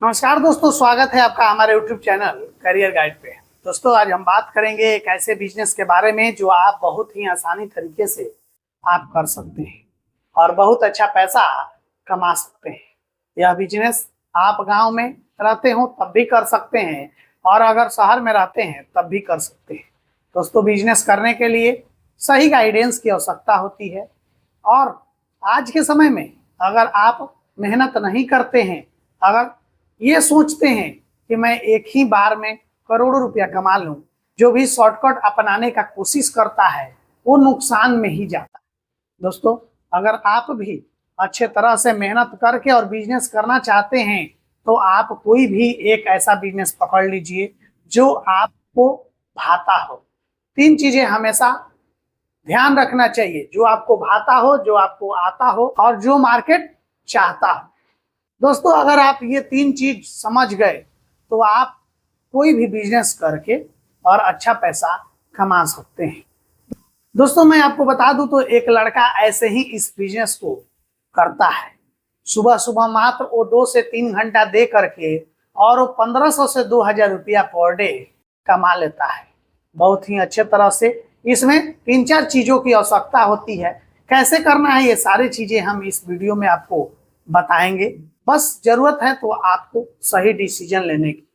नमस्कार दोस्तों, स्वागत है आपका हमारे YouTube चैनल करियर गाइड पे। दोस्तों, आज हम बात करेंगे एक ऐसे बिजनेस के बारे में जो आप बहुत ही आसानी तरीके से आप कर सकते हैं और बहुत अच्छा पैसा कमा सकते हैं। यह बिजनेस आप गांव में रहते हो तब भी कर सकते हैं और अगर शहर में रहते हैं तब भी कर सकते हैं। दोस्तों, बिजनेस करने के लिए सही गाइडेंस की आवश्यकता होती है और आज के समय में अगर आप मेहनत नहीं करते हैं, अगर ये सोचते हैं कि मैं एक ही बार में करोड़ों रुपया कमा लूं, जो भी शॉर्टकट अपनाने का कोशिश करता है वो नुकसान में ही जाता है। दोस्तों, अगर आप भी अच्छे तरह से मेहनत करके और बिजनेस करना चाहते हैं तो आप कोई भी एक ऐसा बिजनेस पकड़ लीजिए जो आपको भाता हो। 3 चीजें हमेशा ध्यान रखना चाहिए, जो आपको भाता हो, जो आपको आता हो और जो मार्केट चाहता हो। दोस्तों, अगर आप ये 3 चीज समझ गए तो आप कोई भी बिजनेस करके और अच्छा पैसा कमा सकते हैं। दोस्तों, मैं आपको बता दूं तो एक लड़का ऐसे ही इस बिजनेस को करता है। सुबह सुबह मात्र वो 2 से 3 घंटा दे करके और वो 1500 से 2000 रुपया पर डे कमा लेता है बहुत ही अच्छे तरह से। इसमें 3-4 चीजों की आवश्यकता होती है। कैसे करना है ये सारी चीजें हम इस वीडियो में आपको बताएंगे। बस जरूरत है तो आपको सही डिसीजन लेने की।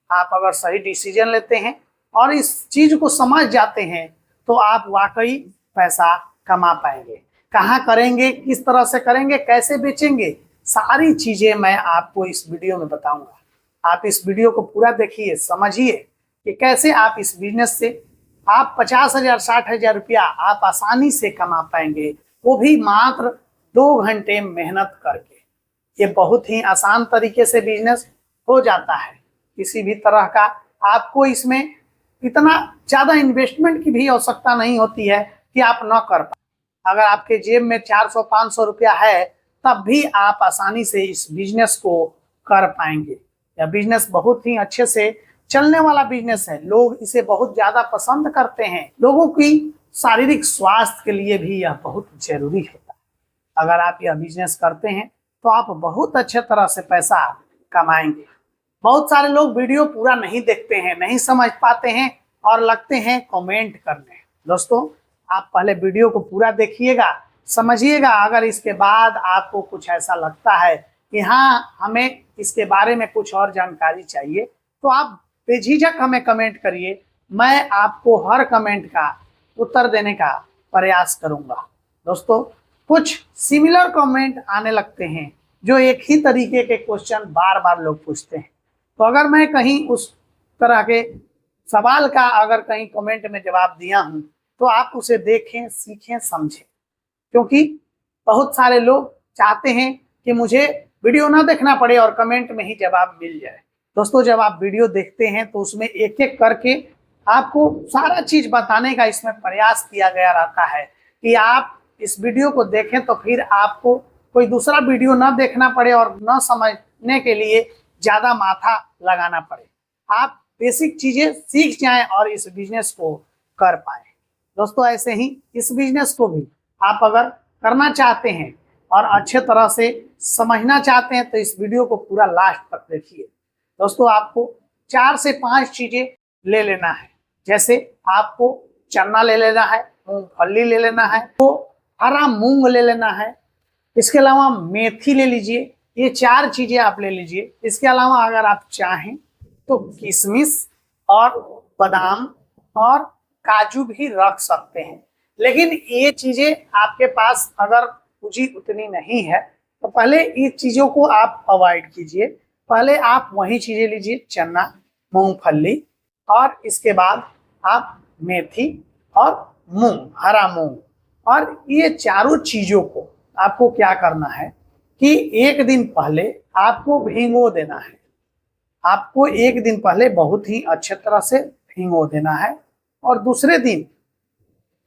आप अगर सही डिसीजन लेते हैं और इस चीज को समझ जाते हैं तो आप वाकई पैसा कमा पाएंगे। कहाँ करेंगे, किस तरह से करेंगे, कैसे बेचेंगे, सारी चीजें मैं आपको इस वीडियो में बताऊंगा। आप इस वीडियो को पूरा देखिए, समझिए कि कैसे आप इस बिजनेस से आप 50,000 60,000 रुपया आप आसानी से कमा पाएंगे, वो भी मात्र 2 घंटे मेहनत करके। ये बहुत ही आसान तरीके से बिजनेस हो जाता है। किसी भी तरह का आपको इसमें इतना ज्यादा इन्वेस्टमेंट की भी आवश्यकता नहीं होती है कि आप न कर पाए। अगर आपके जेब में 400-500 रुपया है तब भी आप आसानी से इस बिजनेस को कर पाएंगे। यह बिजनेस बहुत ही अच्छे से चलने वाला बिजनेस है। लोग इसे बहुत ज्यादा पसंद करते हैं। लोगों की शारीरिक स्वास्थ्य के लिए भी यह बहुत जरूरी होता है। अगर आप यह बिजनेस करते हैं तो आप बहुत अच्छे तरह से पैसा कमाएंगे। बहुत सारे लोग वीडियो पूरा नहीं देखते हैं, नहीं समझ पाते हैं और लगते हैं कमेंट करने। दोस्तों, आप पहले वीडियो को पूरा देखिएगा, समझिएगा। अगर इसके बाद आपको कुछ ऐसा लगता है कि हाँ, हमें इसके बारे में कुछ और जानकारी चाहिए तो आप बेझिझक हमें कमेंट करिए। मैं आपको हर कमेंट का उत्तर देने का प्रयास करूंगा। दोस्तों, कुछ सिमिलर कमेंट आने लगते हैं जो एक ही तरीके के क्वेश्चन बार बार लोग पूछते हैं। तो अगर मैं कहीं उस तरह के सवाल का अगर कहीं कमेंट में जवाब दिया हूं तो आप उसे देखें, सीखें, समझें। क्योंकि बहुत सारे लोग चाहते हैं कि मुझे वीडियो ना देखना पड़े और कमेंट में ही जवाब मिल जाए। दोस्तों, जब आप वीडियो देखते हैं तो उसमें एक एक करके आपको सारा चीज बताने का इसमें प्रयास किया गया रहता है कि आप इस वीडियो को देखें तो फिर आपको कोई दूसरा वीडियो ना देखना पड़े और न समझने के लिए ज्यादा माथा लगाना पड़े। आप बेसिक चीजें सीख जाएं और इस बिजनेस को कर पाए। दोस्तों, ऐसे ही इस बिजनेस को भी आप अगर करना चाहते हैं और अच्छे तरह से समझना चाहते हैं तो इस वीडियो को पूरा लास्ट तक देखिए। दोस्तों, आपको 4 से 5 चीजें ले लेना है। जैसे आपको चना ले लेना है, मूंगफली ले लेना है, तो हरा मूंग ले लेना है, इसके अलावा मेथी ले लीजिए। ये 4 चीजें आप ले लीजिए। इसके अलावा अगर आप चाहें तो किशमिश और बादाम और काजू भी रख सकते हैं। लेकिन ये चीजें आपके पास अगर पूंजी उतनी नहीं है तो पहले ये चीजों को आप अवॉइड कीजिए। पहले आप वही चीजें लीजिए, चना, मूंगफली और इसके बाद आप मेथी और मूंग, हरा मूंग। और ये चारों चीजों को आपको क्या करना है कि एक दिन पहले आपको भिगो देना है। आपको एक दिन पहले बहुत ही अच्छे तरह से भिगो देना है और दूसरे दिन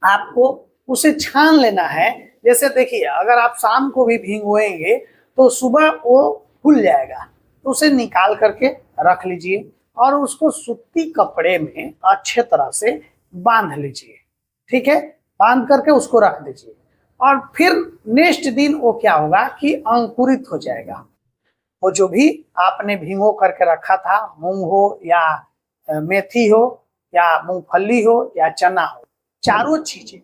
आपको उसे छान लेना है। जैसे देखिए, अगर आप शाम को भी भिगोएंगे तो सुबह वो फूल जाएगा, तो उसे निकाल करके रख लीजिए और उसको सूती कपड़े में अच्छे तरह से बांध लीजिए। ठीक है, बांध करके उसको रख दीजिए और फिर नेक्स्ट दिन वो क्या होगा कि अंकुरित हो जाएगा। वो जो भी आपने भिगो करके रखा था, मूंग हो या मेथी हो या मूंगफली हो या चना हो, चारों चीजें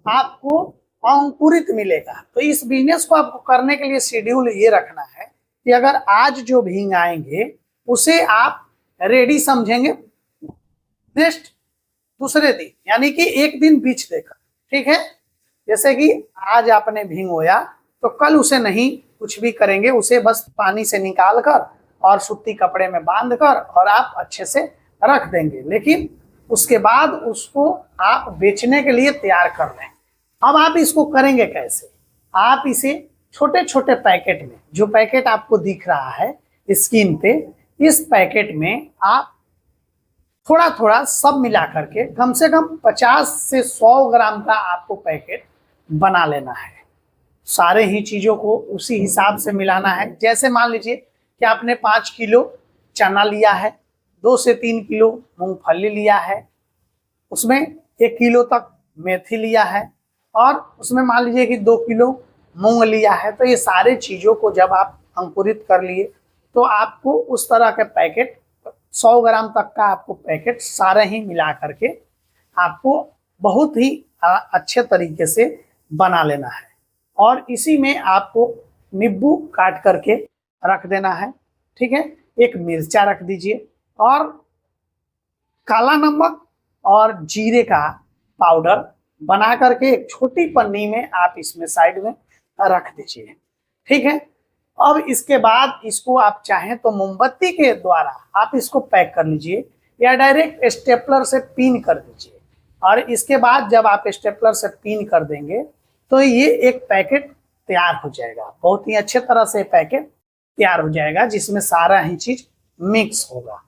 आपको अंकुरित मिलेगा। तो इस बिजनेस को आपको करने के लिए शेड्यूल ये रखना है कि अगर आज जो भींग आएंगे उसे आप रेडी समझेंगे नेक्स्ट दूसरे दिन, यानी कि एक दिन बीच देकर, ठीक है। जैसे कि आज आपने भिगोया तो कल उसे नहीं कुछ भी करेंगे, उसे बस पानी से निकाल कर और सूती कपड़े में बांध कर और आप अच्छे से रख देंगे, लेकिन उसके बाद उसको आप बेचने के लिए तैयार कर लें। अब आप इसको करेंगे कैसे? आप इसे छोटे छोटे पैकेट में, जो पैकेट आपको दिख रहा है स्क्रीन पे, इस पैकेट में आप थोड़ा थोड़ा सब मिला करके कम से कम 50 से 100 ग्राम का आपको पैकेट बना लेना है। सारे ही चीजों को उसी हिसाब से मिलाना है। जैसे मान लीजिए कि आपने 5 किलो चना लिया है, 2 से 3 किलो मूंगफली लिया है, उसमें 1 किलो तक मेथी लिया है और उसमें मान लीजिए कि 2 किलो मूंग लिया है। तो ये सारे चीजों को जब आप अंकुरित कर लिए तो आपको उस तरह के पैकेट 100 ग्राम तक का आपको पैकेट सारे ही मिला करके आपको बहुत ही अच्छे तरीके से बना लेना है। और इसी में आपको नींबू काट करके रख देना है, ठीक है। एक मिर्चा रख दीजिए और काला नमक और जीरे का पाउडर बना करके एक छोटी पन्नी में आप इसमें साइड में रख दीजिए, ठीक है। अब इसके बाद इसको आप चाहें तो मोमबत्ती के द्वारा आप इसको पैक कर लीजिए या डायरेक्ट स्टेपलर से पिन कर दीजिए। और इसके बाद जब आप स्टेपलर से पिन कर देंगे तो ये एक पैकेट तैयार हो जाएगा, बहुत ही अच्छे तरह से पैकेट तैयार हो जाएगा जिसमें सारा ही चीज मिक्स होगा।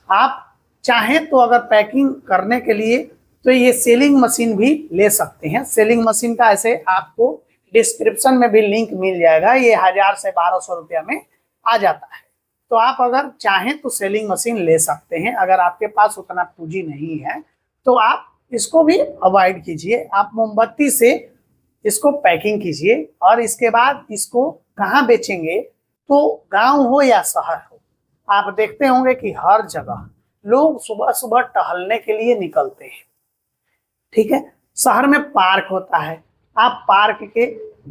आप चाहें तो अगर पैकिंग करने के लिए तो ये सेलिंग मशीन भी ले सकते हैं। सेलिंग मशीन का ऐसे आपको डिस्क्रिप्शन में भी लिंक मिल जाएगा, ये 1000 से 1200 रुपया में आ जाता है। तो आप अगर चाहें तो सेलिंग मशीन ले सकते हैं। अगर आपके पास उतना पूंजी नहीं है तो आप इसको भी अवॉइड कीजिए, आप मोमबत्ती से इसको पैकिंग कीजिए। और इसके बाद इसको कहाँ बेचेंगे? तो गांव हो या शहर हो, आप देखते होंगे कि हर जगह लोग सुबह सुबह टहलने के लिए निकलते हैं, ठीक है। शहर में पार्क होता है, आप पार्क के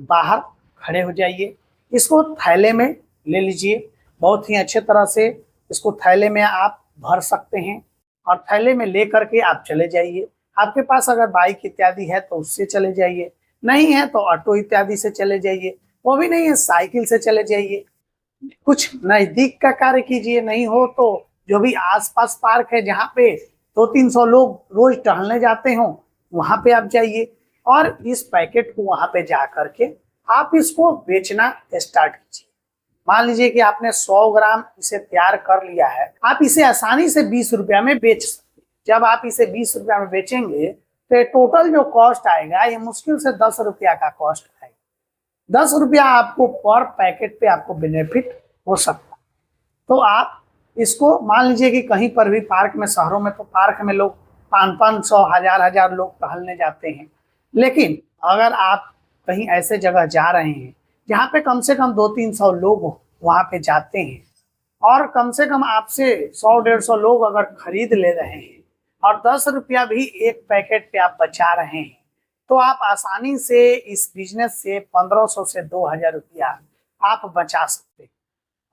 बाहर खड़े हो जाइए, इसको थैले में ले लीजिए, बहुत ही अच्छे तरह से इसको थैले में आप भर सकते हैं और थैले में ले करके आप चले जाइए। आपके पास अगर बाइक इत्यादि है तो उससे चले जाइए, नहीं है तो ऑटो इत्यादि से चले जाइए, वो भी नहीं है साइकिल से चले जाइए। कुछ नजदीक का कार्य कीजिए, नहीं हो तो जो भी आसपास पार्क है जहाँ पे 200-300 लोग रोज टहलने जाते हो वहां पे आप जाइए और इस पैकेट को वहां पे जा करके आप इसको बेचना स्टार्ट कीजिए। मान लीजिए कि आपने 100 ग्राम इसे तैयार कर लिया है, आप इसे आसानी से 20 रुपया में बेच सकते हैं। जब आप इसे 20 रुपया में बेचेंगे तो टोटल जो कॉस्ट आएगा ये मुश्किल से 10 रुपया का कॉस्ट आएगा। 10 रुपया आपको पर पैकेट पे आपको बेनिफिट हो सकता है। तो आप इसको मान लीजिए कि कहीं पर भी पार्क में, शहरों में तो पार्क में लोग 500-500 1000 लोग टहलने जाते हैं, लेकिन अगर आप कहीं ऐसे जगह जा रहे हैं जहाँ पे कम से कम 200-300 लोग वहाँ पे जाते हैं और कम से कम आपसे 100-150 लोग अगर खरीद ले रहे हैं और 10 रुपया भी एक पैकेट पे आप बचा रहे हैं तो आप आसानी से इस बिजनेस से 1500 से 2000 रुपया आप बचा सकते हैं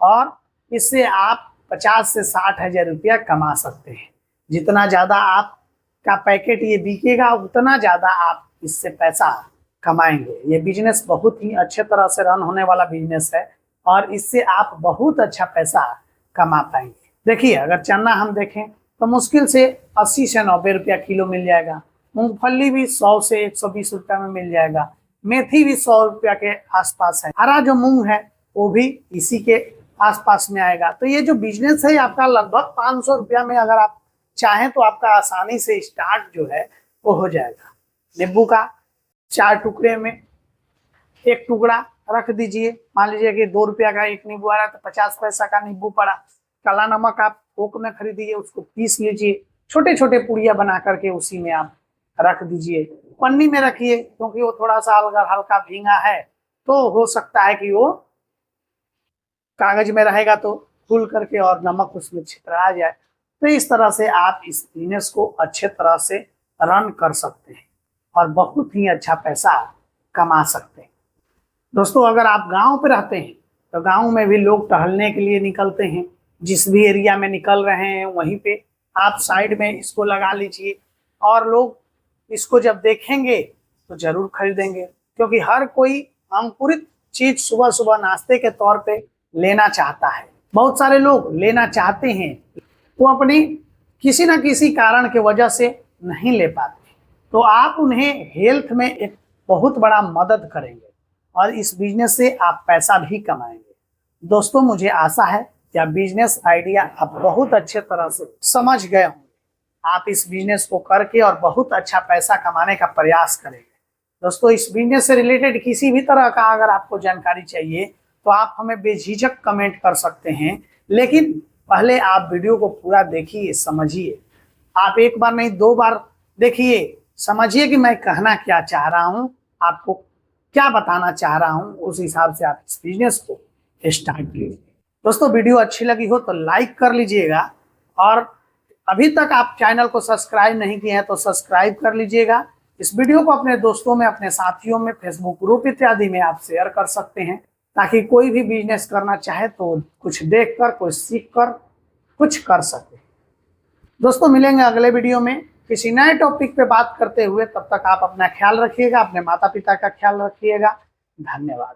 और इससे आप 50 से 60 हजार रुपया कमा सकते हैं। जितना ज़्यादा आपका पैकेट ये बिकेगा उतना ज़्यादा आप इससे पैसा कमाएंगे। ये बिजनेस बहुत ही अच्छे तरह से रन होने वाला बिजनेस है और इससे आप बहुत अच्छा पैसा कमा पाएंगे। देखिए अगर चना हम देखें तो मुश्किल से 80 से 90 रुपया किलो मिल जाएगा, मूंगफली भी 100 से 120 रुपया में मिल जाएगा, मेथी भी 100 रुपया के आसपास है, हरा जो मूंग है वो भी इसी के आसपास में आएगा। तो ये जो बिजनेस है आपका लगभग 500 रुपया में अगर आप चाहें तो आपका आसानी से स्टार्ट जो है वो हो जाएगा। नींबू का 4 टुकड़े में 1 टुकड़ा रख दीजिए, मान लीजिए कि 2 रुपया का एक नींबू आ रहा है तो 50 पैसा का नींबू पड़ा। काला नमक आप थोक में खरीदिए, उसको पीस लीजिए, छोटे छोटे पुड़िया बना करके उसी में आप रख दीजिए, पन्नी में रखिए क्योंकि वो थोड़ा सा अगर हल्का भींगा है तो हो सकता है कि वो कागज में रहेगा तो खुल करके और नमक उसमें छितरा आ जाए। तो इस तरह से आप इस बिजनेस को अच्छे तरह से रन कर सकते हैं और बहुत ही अच्छा पैसा कमा सकते हैं। दोस्तों, अगर आप गांव पे रहते हैं तो गांव में भी लोग टहलने के लिए निकलते हैं। जिस भी एरिया में निकल रहे हैं वहीं पे आप साइड में इसको लगा लीजिए और लोग इसको जब देखेंगे तो जरूर खरीदेंगे, क्योंकि हर कोई अंकुरित चीज सुबह सुबह नाश्ते के तौर पे लेना चाहता है। बहुत सारे लोग लेना चाहते हैं, वो अपनी किसी न किसी कारण की वजह से नहीं ले पाते, तो आप उन्हें हेल्थ में एक बहुत बड़ा मदद करेंगे और इस बिजनेस से आप पैसा भी कमाएंगे। दोस्तों, मुझे आशा है कि आप बिजनेस आइडिया आप बहुत अच्छे तरह से समझ गए होंगे। आप इस बिजनेस को करके और बहुत अच्छा पैसा कमाने का प्रयास करेंगे। दोस्तों, इस बिजनेस से रिलेटेड किसी भी तरह का अगर आपको जानकारी चाहिए तो आप हमें बेझिझक कमेंट कर सकते हैं, लेकिन पहले आप वीडियो को पूरा देखिए, समझिए। आप एक बार नहीं 2 बार देखिए, समझिए कि मैं कहना क्या चाह रहा हूँ, आपको क्या बताना चाह रहा हूँ, उस हिसाब से आप इस बिजनेस को स्टार्ट कीजिए। दोस्तों, वीडियो अच्छी लगी हो तो लाइक कर लीजिएगा और अभी तक आप चैनल को सब्सक्राइब नहीं किए हैं तो सब्सक्राइब कर लीजिएगा। इस वीडियो को अपने दोस्तों में, अपने साथियों में, फेसबुक ग्रुप इत्यादि में आप शेयर कर सकते हैं, ताकि कोई भी बिजनेस करना चाहे तो कुछ देखकर, कुछ सीखकर कुछ कर सके। दोस्तों, मिलेंगे अगले वीडियो में किसी नए टॉपिक पे बात करते हुए। तब तक आप अपना ख्याल रखिएगा, अपने माता पिता का ख्याल रखिएगा। धन्यवाद।